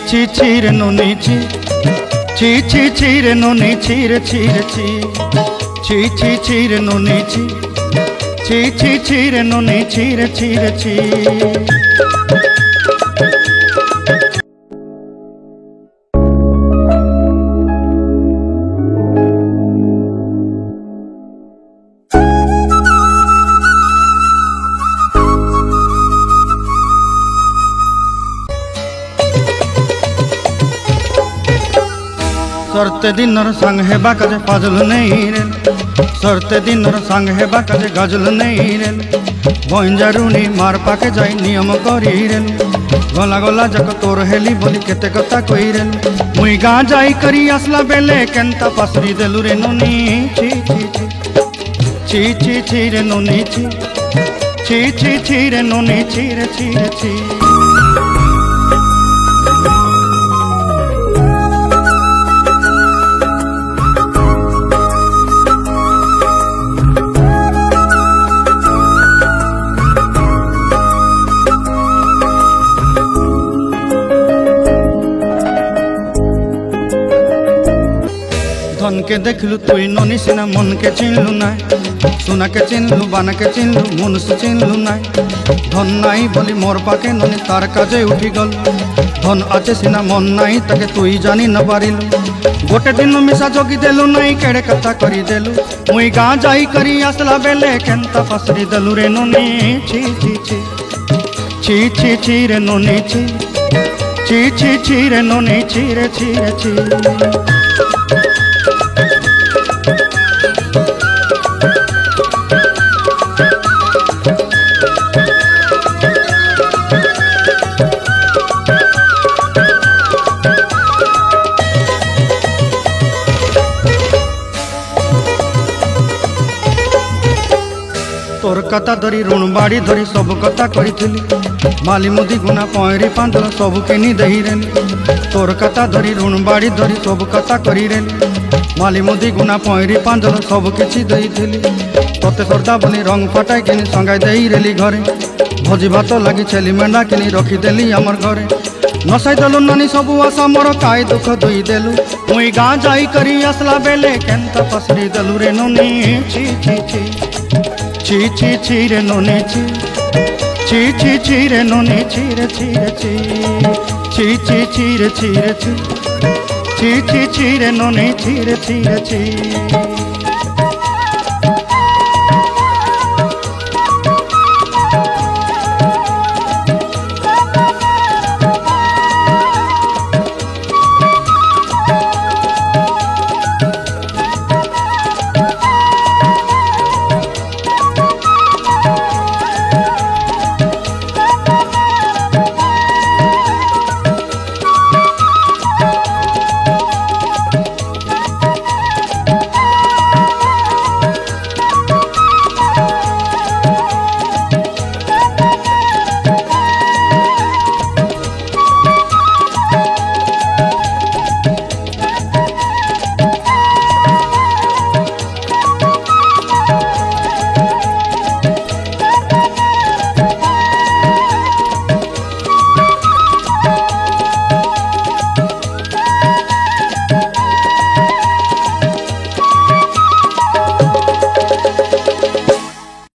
ছি ছি রে নুনি ছি ছি ছি ছি রে নুনি ছি রে ছি রে ছি ছি ছি ছি রে নুনি ছি ছি ছি ছি রে নুনি ছি রে ছি রে ছি। सरते दिनर संग हेबा काजे पाजल नहीं रे सरते दिनर संग हेबा काजे गजल नहीं रे बंजारुनी मार पाके जाई नियम करी रे गला गला जक तोर हेली बोली केते कथा कही रे मुई गाँ जाई करी आसला बेले केंता पासरी देलु रे नुनी छी छी छी छी छी रे नुनी छी छी छी छी रे नुनी छी रे छी रे छी। धन के देखलु तुई ननी सिना मन के चिन्हलु ना सुना के चिन्हलु बाना के चिन्हलु मनुष्य चिन्हलु ना धन नाई बोली मोर पाके ननी तार काजे उठी गल धन आचे सिना मन नाई ताके तुई जानी न पारिलु गोटे दिन मिसा जोगी देलु नाई केड़े कथा करी देलु मुई गाँ जाई करी आसला बेले केंता पासरी देलु रे ननी छी छी छी छी छी छी रे ननी छी छी छी छी रे ननी छी रे छी रे छी। तोर कथा धरी ऋण बाड़ी धरी सब कथा करी माली मुदी गुना पहरी पांदल सब किनी दही रेली तोर कथा धरी ऋण बाड़ी धरी सब कथा करी रेली माली मुदी गुना पहरी पांदल सब किछि दही थी तोते सरदा बोली रंग फटाई किनी संगाई दही रेली घरे भोजी भात लगी छेली मेंढा किनी रखीदेली आमर घरे नसाई देलु नानी सबू आशा मोर काय दुख दुई देलु मुई गाँ जाई करी आसला बेले केंता पसरी देलु रे नुनी छी छी छी ची ची ची रे नुनी ची ची ची ची रे नुनी ची रे ची रे ची ची ची ची रे ची रे ची ची ची ची रे नुनी ची रे ची रे ची।